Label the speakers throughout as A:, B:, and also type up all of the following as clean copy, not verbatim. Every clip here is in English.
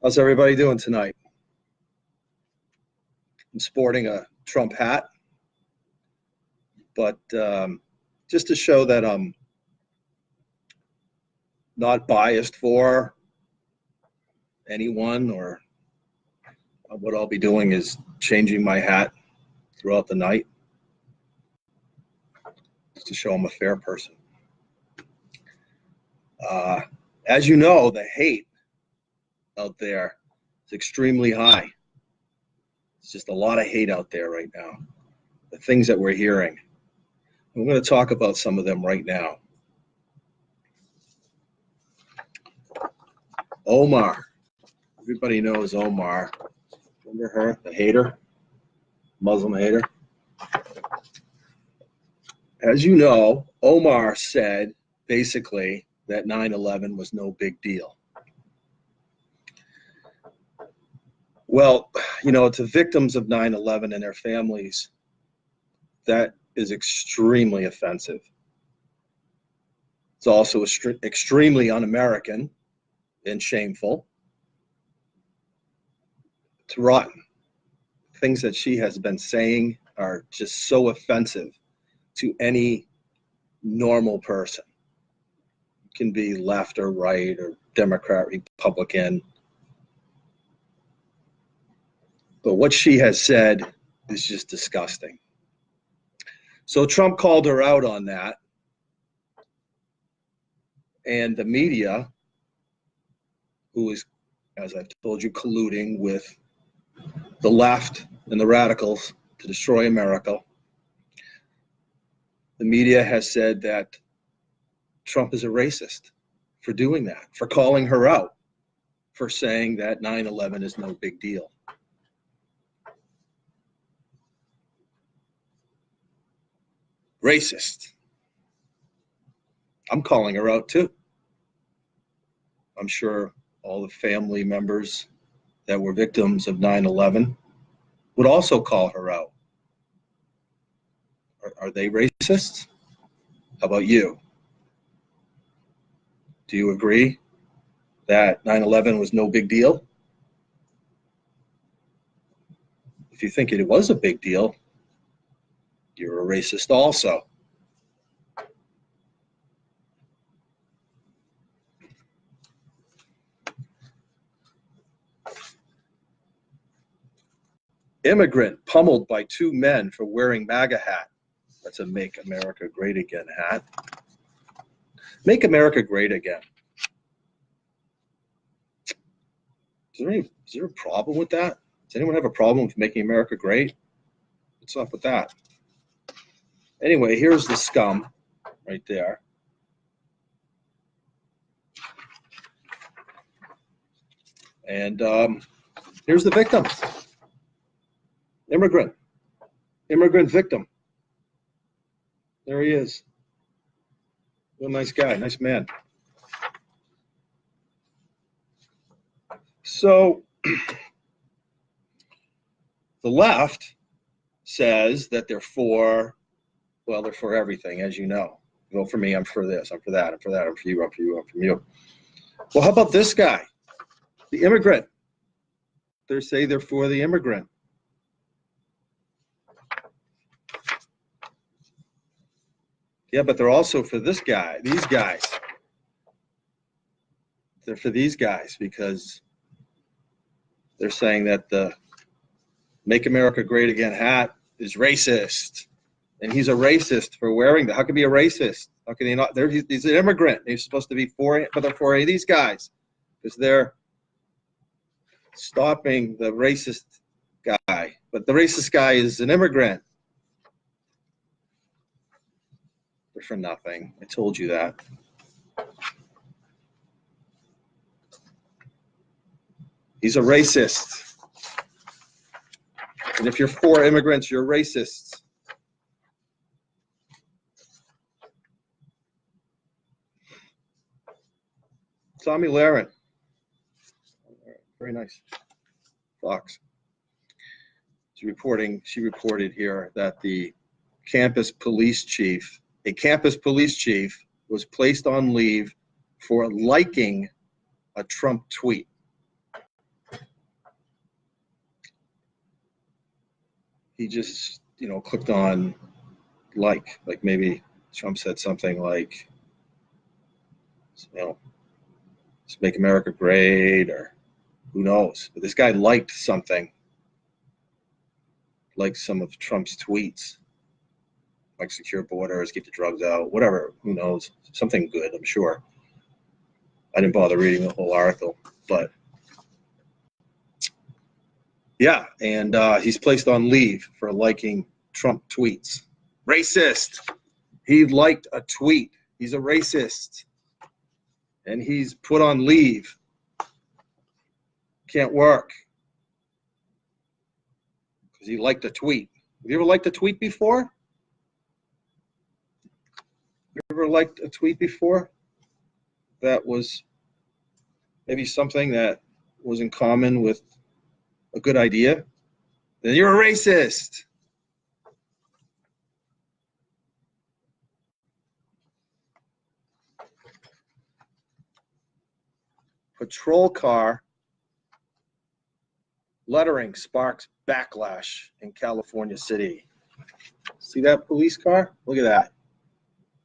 A: How's everybody doing tonight? I'm sporting a Trump hat, but just to show that I'm not biased for anyone, or what I'll be doing is changing my hat throughout the night just to show I'm a fair person. As you know, the hate out there is extremely high. It's just a lot of hate out there right now. The things that we're hearing. I'm going to talk about some of them right now. Omar. Everybody knows Omar. Remember her? The hater? Muslim hater? As you know, Omar said basically that 9/11 was no big deal. Well, you know, to victims of 9/11 and their families, that is extremely offensive. It's also extremely un-American and shameful. It's rotten. Things that she has been saying are just so offensive to any normal person. It can be left or right or Democrat, Republican. But what she has said is just disgusting. So Trump called her out on that. And the media, who is, as I've told you, colluding with the left and the radicals to destroy America, the media has said that Trump is a racist for doing that, for calling her out, for saying that 9/11 is no big deal. Racist. I'm calling her out too. I'm sure all the family members that were victims of 9/11 would also call her out. Are they racists? How about you? Do you agree that 9/11 was no big deal? If you think it was a big deal, you're a racist also. Immigrant pummeled by two men for wearing MAGA hat. That's a Make America Great Again hat. Make America Great Again. Is there a problem with that? Does anyone have a problem with making America great? What's up with that? Anyway, here's the scum right there. And here's the victim. Immigrant victim. There he is. What a nice guy, nice man. So the left says that they're for, well, they're for everything, as you know. Vote for me, I'm for this, I'm for that, I'm for that, I'm for you, I'm for you, I'm for you. Well, how about this guy, the immigrant? They say they're for the immigrant. Yeah, but they're also for this guy, these guys. They're for these guys because they're saying that the Make America Great Again hat is racist. And he's a racist for wearing that. How can he be a racist? How can he not? He's an immigrant. He's supposed to be for, but they're for these guys because they're stopping the racist guy. But the racist guy is an immigrant. They're for nothing. I told you that. He's a racist. And if you're for immigrants, you're racists. Tommy Lahren. Very nice. Fox. She reported here that a campus police chief was placed on leave for liking a Trump tweet. he just, clicked on like maybe Trump said something like, let's make America great, or who knows. But this guy liked something, like some of Trump's tweets, like secure borders, keep the drugs out, whatever, who knows, something good, I'm sure. I didn't bother reading the whole article, but yeah, and he's placed on leave for liking Trump tweets. Racist. He liked a tweet. He's a racist. And he's put on leave. Can't work. Because he liked a tweet. Have you ever liked a tweet before? You ever liked a tweet before? That was maybe something that was in common with a good idea? Then you're a racist. Patrol car lettering sparks backlash in California City. See that police car? Look at that.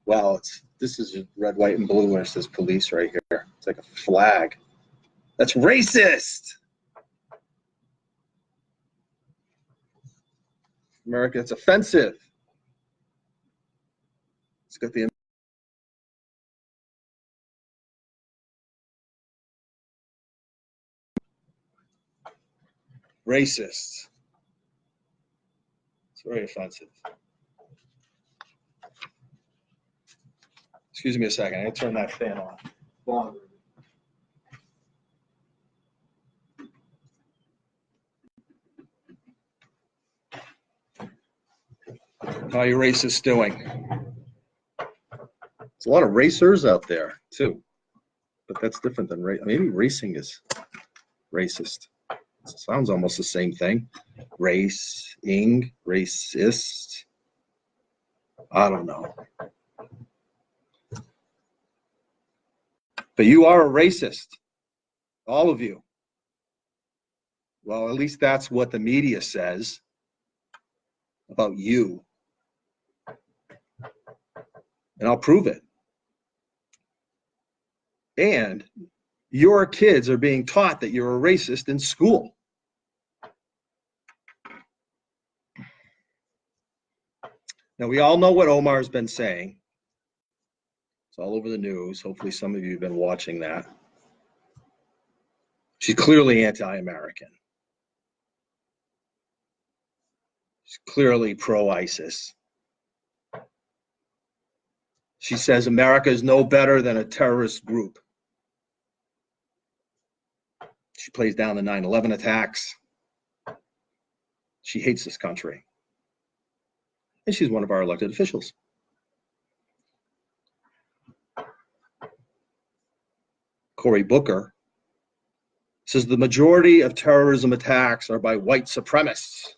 A: Well, this is red, white, and blue, and it says police right here. It's like a flag. That's racist. America, it's offensive. It's got the racist. It's very offensive. Excuse me a second. I gotta turn that fan on. How are you racists doing? There's a lot of racers out there too, but that's different than maybe racing is racist. It sounds almost the same thing. Racing, racist. I don't know. But you are a racist, all of you. Well, at least that's what the media says about you. And I'll prove it. And your kids are being taught that you're a racist in school. Now, we all know what Omar's been saying. It's all over the news. Hopefully some of you have been watching that. She's clearly anti-American. She's clearly pro-ISIS. She says America is no better than a terrorist group. She plays down the 9/11 attacks. She hates this country. And she's one of our elected officials. Cory Booker says the majority of terrorism attacks are by white supremacists.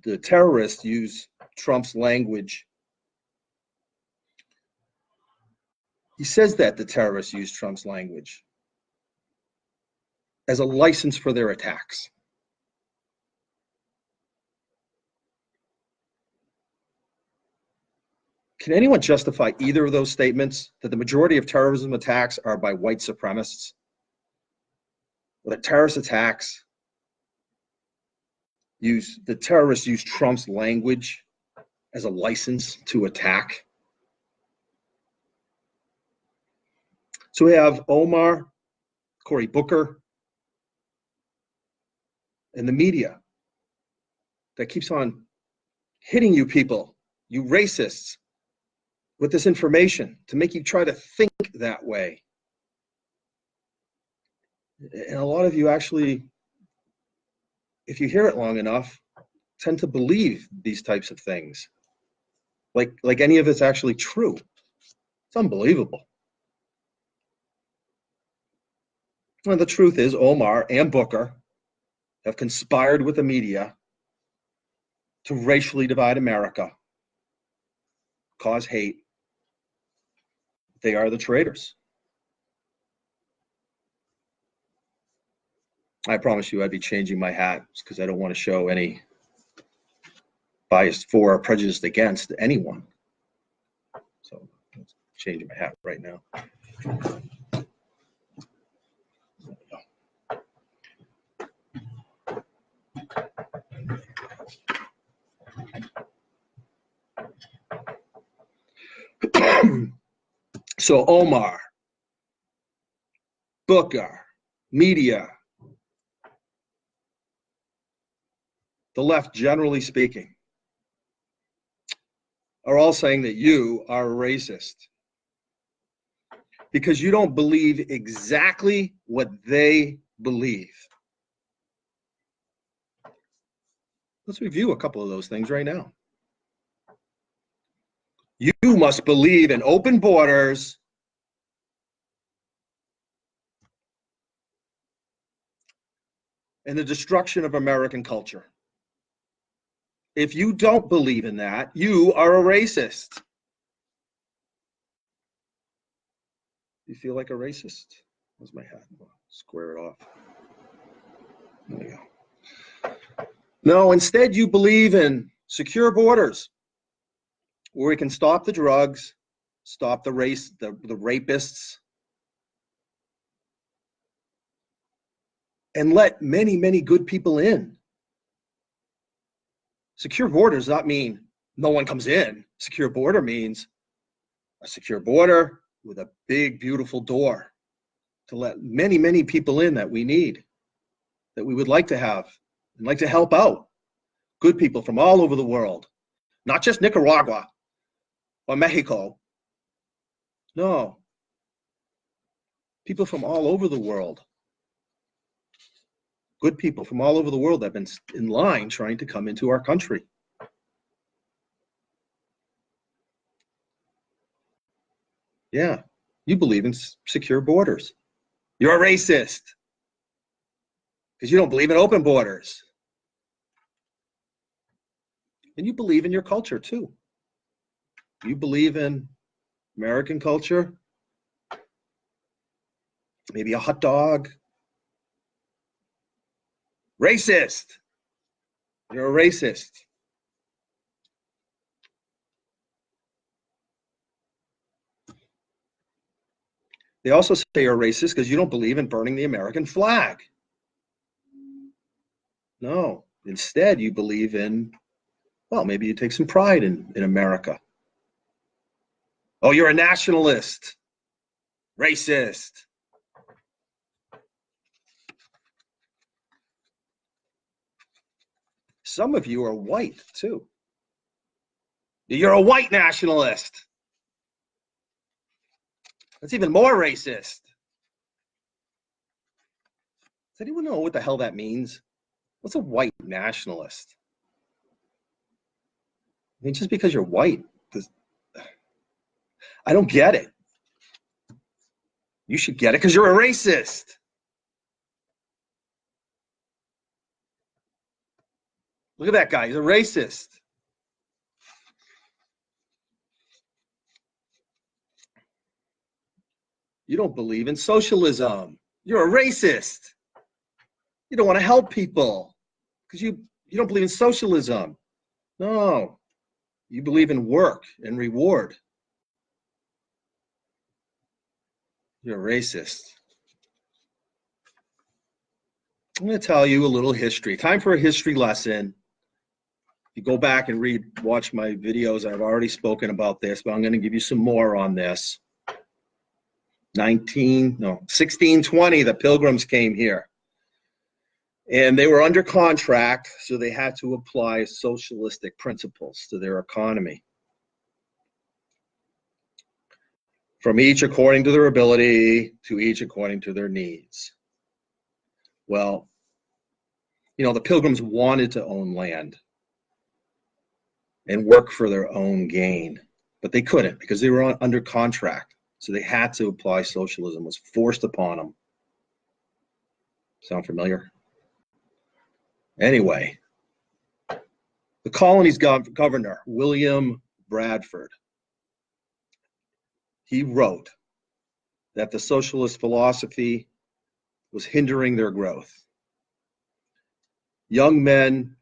A: The terrorists use Trump's language. He says that the terrorists use Trump's language as a license for their attacks. Can anyone justify either of those statements, that the majority of terrorism attacks are by white supremacists? Or that terrorist attacks the terrorists use Trump's language as a license to attack? So we have Omar, Cory Booker, and the media that keeps on hitting you people, you racists, with this information to make you try to think that way. And a lot of you actually, if you hear it long enough, tend to believe these types of things. Like any of it's actually true. It's unbelievable. Well, the truth is Omar and Booker have conspired with the media to racially divide America, cause hate. They are the traitors. I promise you I'd be changing my hat because I don't want to show any bias for or prejudice against anyone. So I'm changing my hat right now. So Omar, Booker, media, the left generally speaking, are all saying that you are a racist because you don't believe exactly what they believe. Let's review a couple of those things right now. You must believe in open borders and the destruction of American culture. If you don't believe in that, you are a racist. You feel like a racist? Where's my hat? I'll square it off. There you go. No, instead you believe in secure borders where we can stop the drugs, stop the rapists, and let many, many good people in. Secure border does not mean no one comes in. Secure border means a secure border with a big, beautiful door to let many, many people in that we need, that we would like to have and like to help out. Good people from all over the world, not just Nicaragua or Mexico. No, people from all over the world. Good people from all over the world that have been in line trying to come into our country. Yeah, you believe in secure borders. You're a racist because you don't believe in open borders. And you believe in your culture too. You believe in American culture, maybe a hot dog. Racist. You're a racist. They also say you're a racist because you don't believe in burning the American flag. No, instead you believe in, well, maybe you take some pride in America. Oh, you're a nationalist. Racist. Some of you are white too. You're a white nationalist. That's even more racist. Does anyone know what the hell that means? What's a white nationalist? I mean, just because you're white, I don't get it. You should get it because you're a racist. Look at that guy. He's a racist. You don't believe in socialism. You're a racist. You don't want to help people because you don't believe in socialism. No, you believe in work and reward. You're a racist. I'm going to tell you a little history. Time for a history lesson. You go back and watch my videos. I've already spoken about this, but I'm going to give you some more on this. 1620, the Pilgrims came here. And they were under contract, so they had to apply socialistic principles to their economy. From each according to their ability, to each according to their needs. Well, you know, the Pilgrims wanted to own land and work for their own gain, but they couldn't because they were under contract. So they had to apply socialism. It was forced upon them. Sound familiar? Anyway, the colony's governor, William Bradford, he wrote that the socialist philosophy was hindering their growth. Young men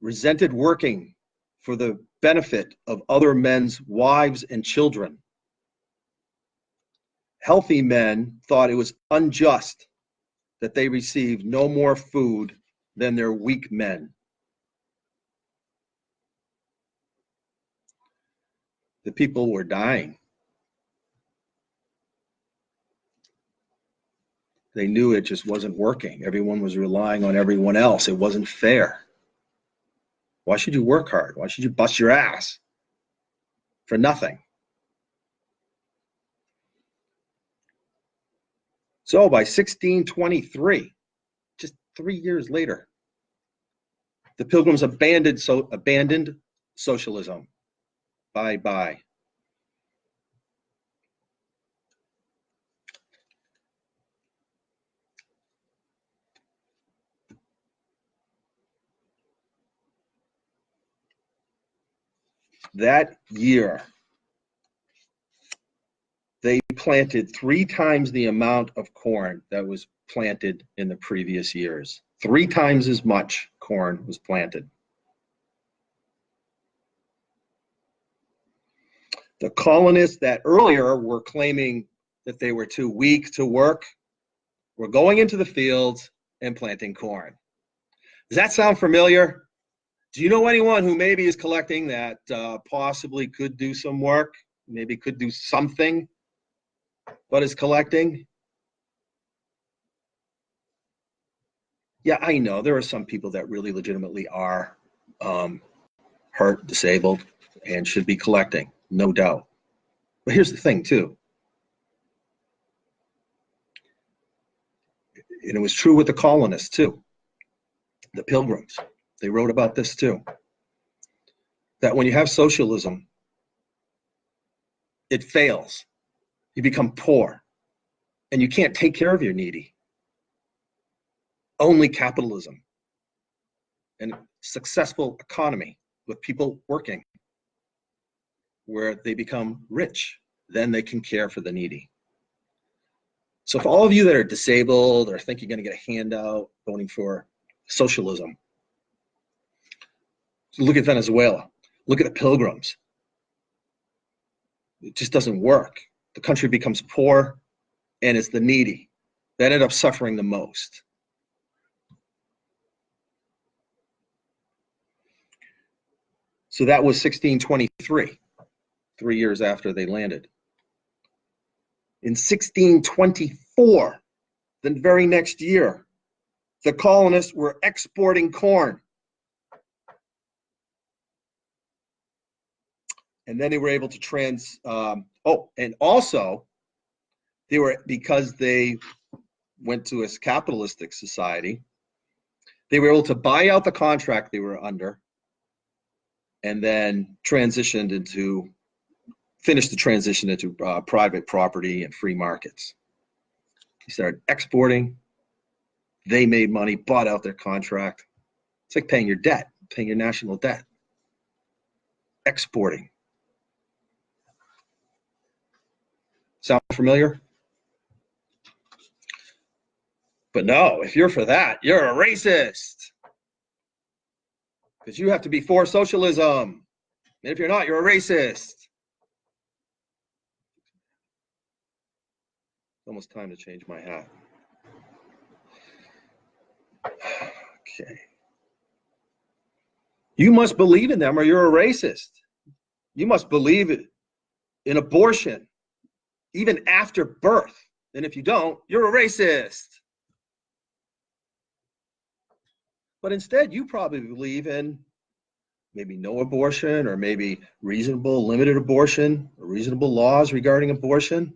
A: resented working for the benefit of other men's wives and children. Healthy men thought it was unjust that they received no more food than their weak men. The people were dying. They knew it just wasn't working. Everyone was relying on everyone else. It wasn't fair. Why should you work hard? Why should you bust your ass for nothing? So by 1623, just 3 years later, the Pilgrims abandoned socialism. Bye-bye. That year, they planted 3 times the amount of corn that was planted in the previous years. 3 times as much corn was planted. The colonists that earlier were claiming that they were too weak to work were going into the fields and planting corn. Does that sound familiar? Do you know anyone who maybe is collecting that possibly could do some work, maybe could do something, but is collecting? Yeah, I know there are some people that really legitimately are hurt, disabled, and should be collecting, no doubt. But here's the thing, too. And it was true with the colonists, too. The Pilgrims, they wrote about this, too. That when you have socialism, it fails. You become poor, and you can't take care of your needy. Only capitalism and a successful economy with people working, where they become rich, then they can care for the needy. So for all of you that are disabled or think you're going to get a handout voting for socialism, look at Venezuela. Look at the Pilgrims. It just doesn't work. The country becomes poor, and it's the needy that end up suffering the most. So that was 1623, 3 years after they landed. In 1624, the very next year, the colonists were exporting corn. And then they were able to and also they were, because they went to a capitalistic society, they were able to buy out the contract they were under and then finish the transition into private property and free markets. They started exporting. They made money, bought out their contract. It's like paying your debt, paying your national debt. Exporting. Sound familiar? But no, if you're for that, you're a racist. Because you have to be for socialism. And if you're not, you're a racist. It's almost time to change my hat. Okay. You must believe in them or you're a racist. You must believe in abortion, even after birth. And if you don't, you're a racist. But instead, you probably believe in maybe no abortion or maybe reasonable, limited abortion, or reasonable laws regarding abortion.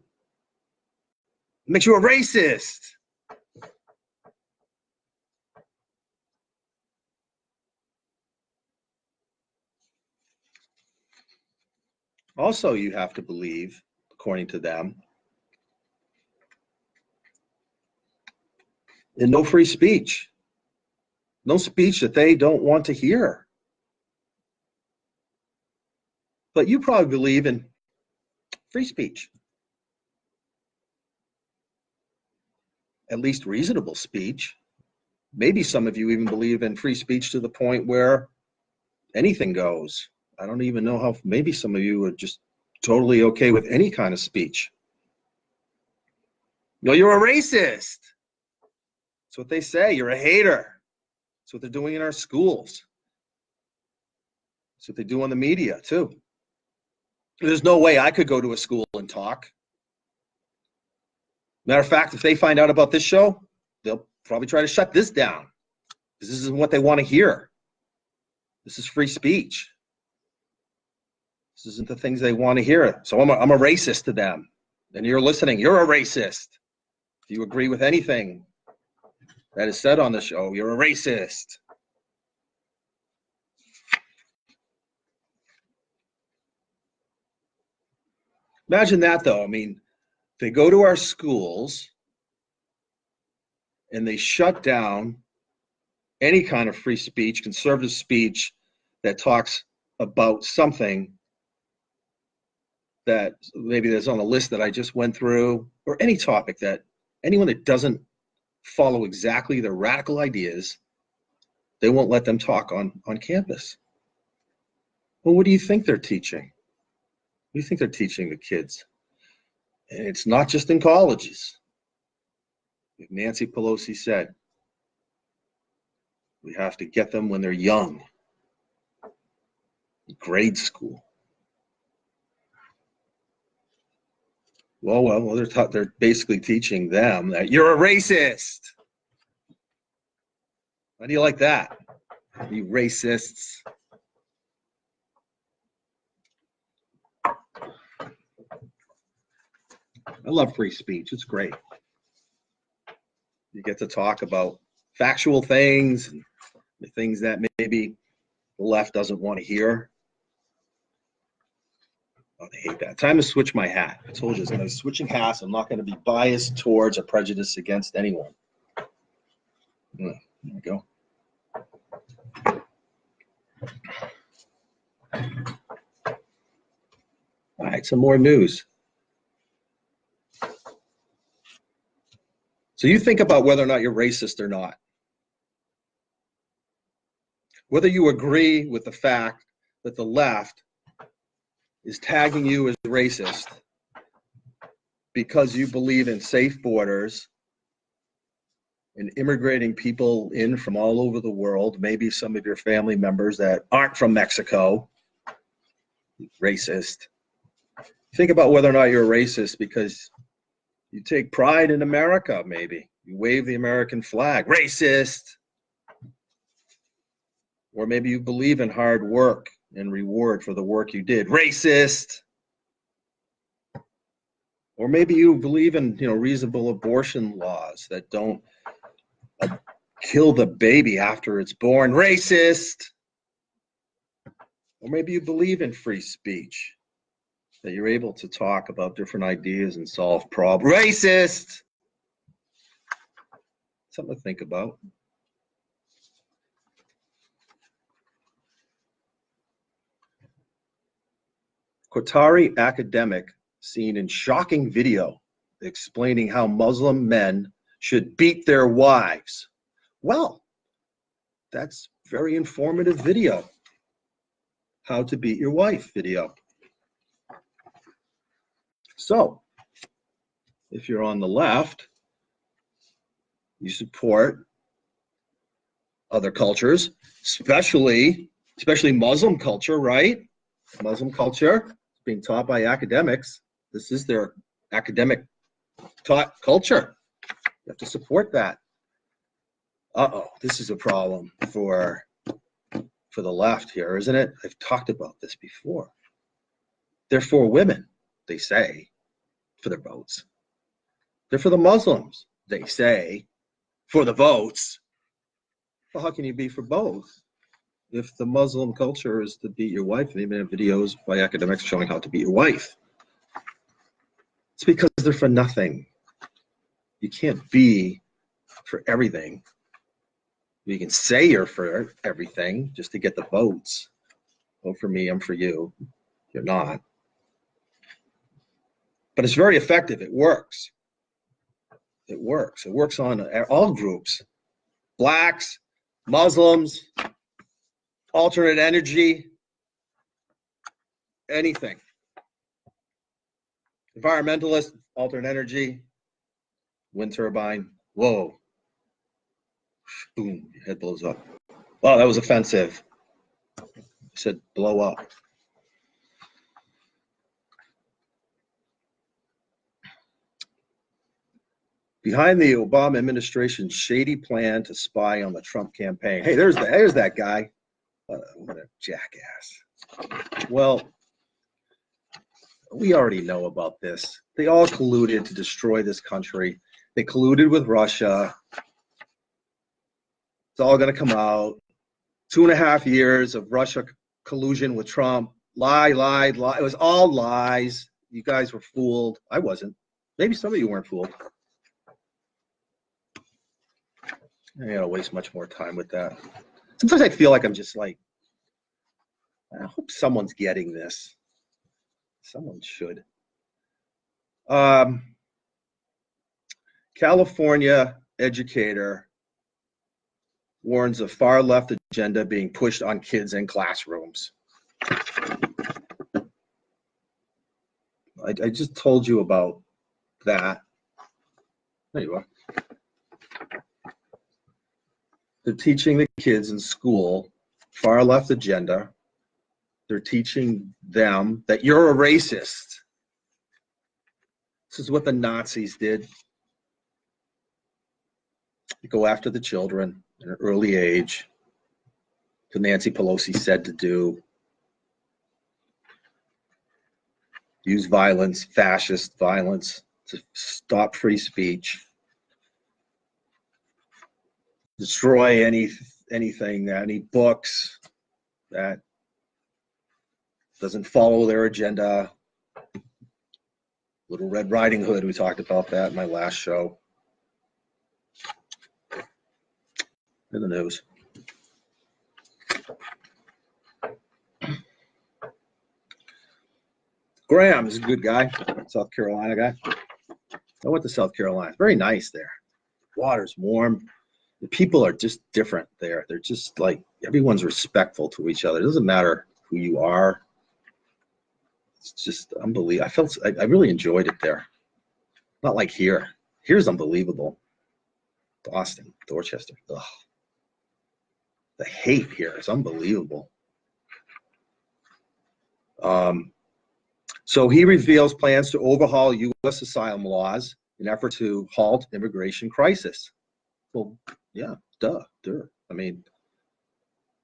A: It makes you a racist. Also, you have to believe, according to them, in no free speech. No speech that they don't want to hear. But you probably believe in free speech. At least reasonable speech. Maybe some of you even believe in free speech to the point where anything goes. I don't even know how, maybe some of you are just totally okay with any kind of speech. No, you're a racist. That's what they say. You're a hater. That's what they're doing in our schools. That's what they do on the media, too. There's no way I could go to a school and talk. Matter of fact, if they find out about this show, they'll probably try to shut this down because this isn't what they want to hear. This is free speech. This isn't the things they want to hear. So I'm a racist to them. And you're listening. You're a racist. If you agree with anything that is said on the show, you're a racist. Imagine that, though. I mean, they go to our schools and they shut down any kind of free speech, conservative speech that talks about something that maybe that's on the list that I just went through, or any topic that anyone that doesn't follow exactly their radical ideas, they won't let them talk on campus. Well, what do you think they're teaching? What do you think they're teaching the kids? And it's not just in colleges. Like Nancy Pelosi said, we have to get them when they're young, grade school. Well, they're basically teaching them that you're a racist. How do you like that? You racists. I love free speech. It's great. You get to talk about factual things, and the things that maybe the left doesn't want to hear. Oh, they hate that. Time to switch my hat. I told you it's going to be switching hats. I'm not going to be biased towards or prejudiced against anyone. There we go. All right, some more news. So you think about whether or not you're racist or not. Whether you agree with the fact that the left is tagging you as racist because you believe in safe borders and immigrating people in from all over the world, maybe some of your family members that aren't from Mexico, racist. Think about whether or not you're a racist because you take pride in America, maybe. You wave the American flag, racist. Or maybe you believe in hard work and reward for the work you did, racist. Or maybe you believe in, reasonable abortion laws that don't kill the baby after it's born, racist. Or maybe you believe in free speech, that you're able to talk about different ideas and solve problems, racist. Something to think about. Qatari academic seen in shocking video explaining how Muslim men should beat their wives. Well, that's very informative video. How to beat your wife video. So, if you're on the left, you support other cultures, especially Muslim culture, right? Muslim culture is being taught by academics. This is their academic taught culture. You have to support that. This is a problem for the left here, isn't it? I've talked about this before. They're for women, they say, for their votes. They're for the Muslims, they say, for the votes. Well, how can you be for both? If the Muslim culture is to beat your wife, and even have videos by academics showing how to beat your wife. It's because they're for nothing. You can't be for everything. You can say you're for everything just to get the votes. Vote for me, I'm for you. You're not. But it's very effective. It works. It works. It works on all groups. blacks, Muslims, alternate energy, anything. Environmentalist, alternate energy, wind turbine, whoa. Boom, your head blows up. Oh, that was offensive. I said blow up. Behind the Obama administration's shady plan to spy on the Trump campaign. Hey, there's that guy. What a jackass. Well, we already know about this. They all colluded to destroy this country. They colluded with Russia. It's all going to come out. 2.5 years of Russia collusion with Trump. Lie. It was all lies. You guys were fooled. I wasn't. Maybe some of you weren't fooled. I don't gotta waste much more time with that. Sometimes I feel like I'm just like, I hope someone's getting this. Someone should. California educator warns of far left agenda being pushed on kids in classrooms. I just told you about that. There you are. They're teaching the kids in school far left agenda. They're teaching them that you're a racist. This is what the Nazis did. You go after the children at an early age. What Nancy Pelosi said to do. Use violence, fascist violence, to stop free speech. Destroy anything, any books that doesn't follow their agenda. Little Red Riding Hood, we talked about that in my last show. In the news. Graham is a good guy, South Carolina guy. I went to South Carolina. It's very nice there. Water's warm. The people are just different there. They're just like, everyone's respectful to each other. It doesn't matter who you are. It's just unbelievable. I really enjoyed it there. Not like here. Here's unbelievable. Boston, Dorchester. Ugh. The hate here is unbelievable. So he reveals plans to overhaul U.S. asylum laws in effort to halt immigration crisis. Well, yeah, duh. I mean,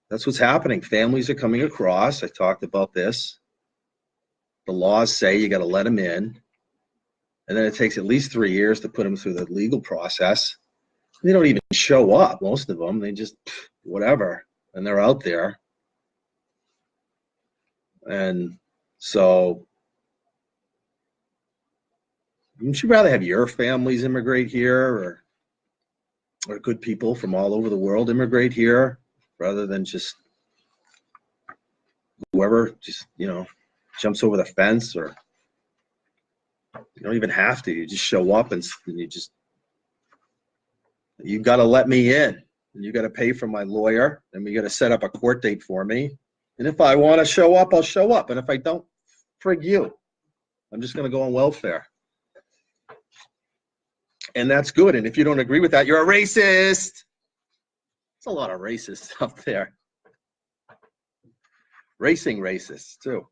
A: that's what's happening. Families are coming across. I talked about this. The laws say you got to let them in, and then it takes at least 3 years to put them through the legal process. They don't even show up, most of them. They just, whatever, and they're out there. And so, wouldn't you rather have your families immigrate here, or good people from all over the world immigrate here, rather than just whoever just, jumps over the fence? Or you don't even have to. You just show up and you got to let me in, and you got to pay for my lawyer, and we got to set up a court date for me. And if I want to show up, I'll show up. And if I don't, frig you. I'm just going to go on welfare. And that's good. And if you don't agree with that, you're a racist. There's a lot of racists out there. Racing racists, too.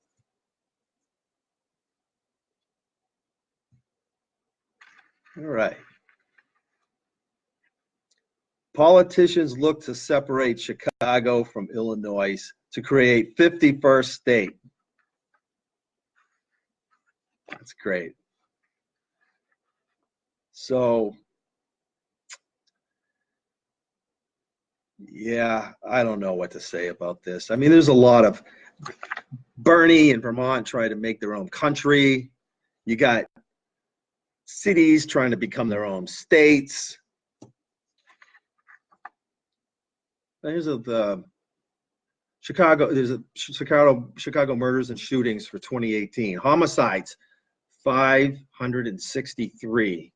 A: All right. Politicians look to separate Chicago from Illinois to create 51st state. That's great. So, yeah, I don't know what to say about this. I mean, there's a lot of Bernie and Vermont trying to make their own country. You got cities trying to become their own states. Here's the Chicago. There's a Chicago murders and shootings for 2018. Homicides, 563.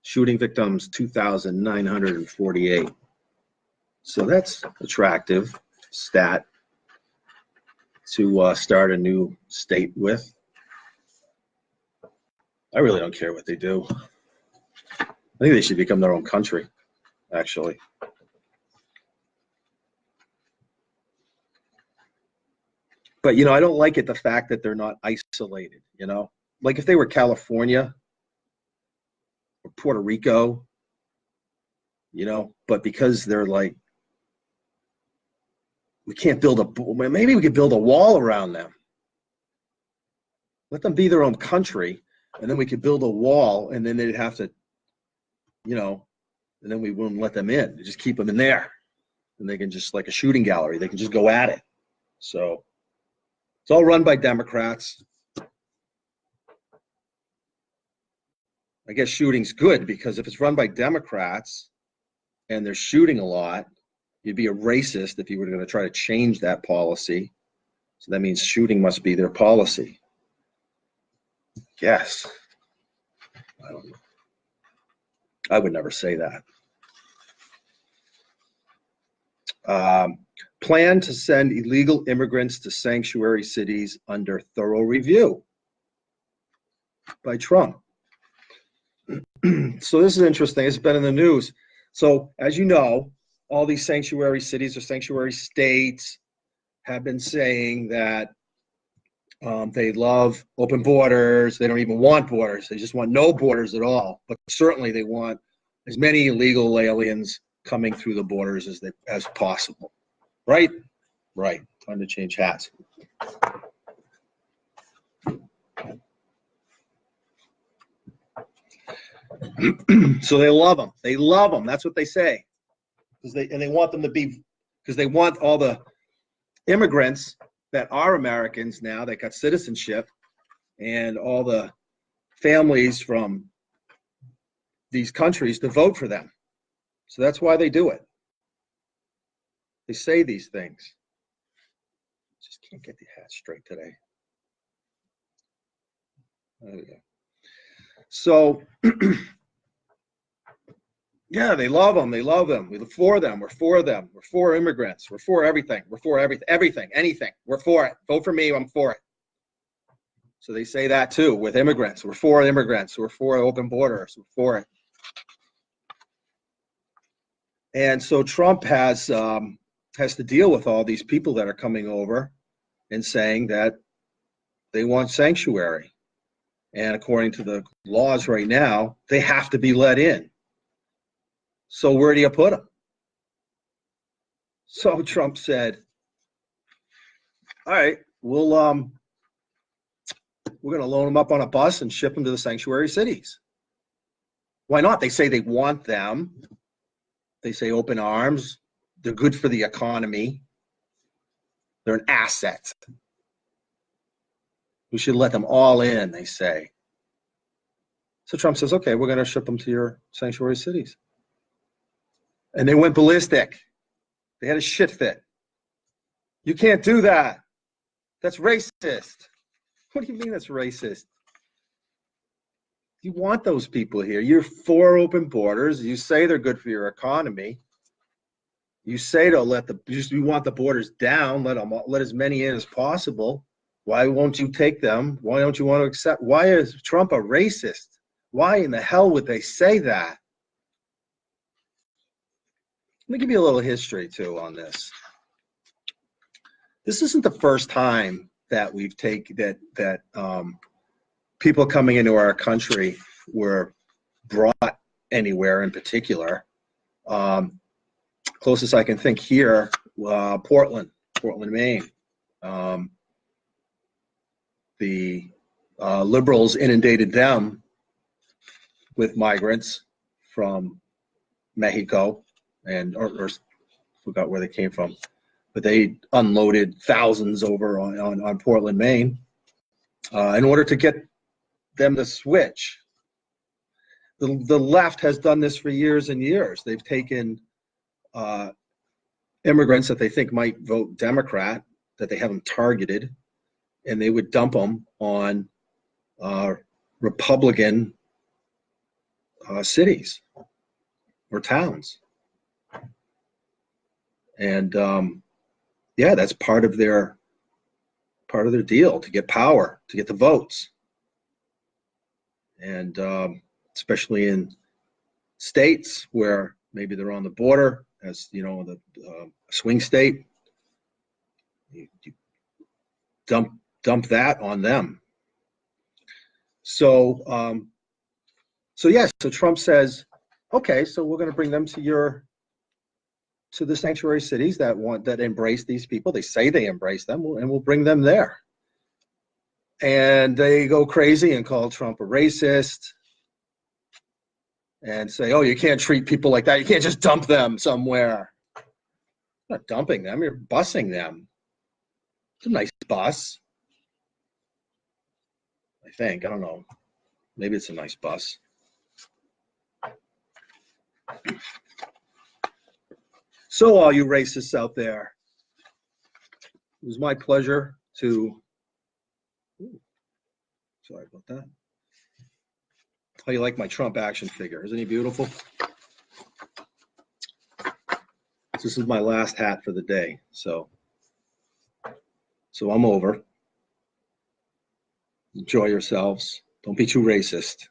A: Shooting victims, 2,948. So that's attractive stat to start a new state with. I really don't care what they do. I think they should become their own country, actually. But, you know, I don't like it, the fact that they're not isolated, you know? Like if they were California or Puerto Rico, you know, but because they're like, we can't build a, maybe we could build a wall around them. Let them be their own country, and then we could build a wall, and then they'd have to, you know, and then we wouldn't let them in. Just keep them in there. And they can just, like a shooting gallery, they can just go at it. So it's all run by Democrats. I guess shooting's good, because if it's run by Democrats and they're shooting a lot, you'd be a racist if you were going to try to change that policy. So that means shooting must be their policy. Yes. I don't know. I would never say that. Plan to send illegal immigrants to sanctuary cities under thorough review by Trump. So this is interesting. It's been in the news. So as you know, all these sanctuary cities or sanctuary states have been saying that they love open borders. They don't even want borders. They just want no borders at all. But certainly they want as many illegal aliens coming through the borders as possible. Right? Right. Time to change hats. So they love them. They love them. That's what they say. They want them to be, because they want all the immigrants that are Americans now that got citizenship, and all the families from these countries to vote for them. So that's why they do it. They say these things. Just can't get the hat straight today. There we go. So, yeah, they love them. They love them. We're for them. We're for them. We're for immigrants. We're for everything. We're for everything, anything. We're for it. Vote for me. I'm for it. So they say that too with immigrants. We're for immigrants. We're for open borders. We're for it. And so Trump has to deal with all these people that are coming over and saying that they want sanctuary. And according to the laws right now, they have to be let in. So where do you put them? So Trump said, all right, we're going to load them up on a bus and ship them to the sanctuary cities. Why not? They say they want them. They say open arms. They're good for the economy. They're an asset. We should let them all in, they say. So Trump says, okay, we're going to ship them to your sanctuary cities. And they went ballistic. They had a shit fit. You can't do that. That's racist. What do you mean that's racist? You want those people here. You're for open borders. You say they're good for your economy. You say to you want the borders down, let as many in as possible. Why won't you take them? Why don't you want to accept? Why is Trump a racist? Why in the hell would they say that? Let me give you a little history too on this. This isn't the first time that we've taken that people coming into our country were brought anywhere in particular. Closest I can think here, Portland, Maine. The liberals inundated them with migrants from Mexico, or forgot where they came from, but they unloaded thousands over on Portland, Maine, in order to get them to switch. The left has done this for years and years. They've taken immigrants that they think might vote Democrat, that they haven't targeted, and they would dump them on Republican cities or towns. And yeah, that's part of their deal, to get power, to get the votes. And especially in states where maybe they're on the border, as you know, the swing state, you dump that on them. So yes, so Trump says, okay, so we're going to bring them to the sanctuary cities that embrace these people. They say they embrace them, and we'll bring them there. And they go crazy and call Trump a racist and say, oh, you can't treat people like that. You can't just dump them somewhere. You're not dumping them, you're busing them. It's a nice bus, I think. I don't know. Maybe it's a nice bus. So all you racists out there, it was my pleasure to, sorry about that. How you like my Trump action figure? Isn't he beautiful? This is my last hat for the day, so I'm over. Enjoy yourselves. Don't be too racist.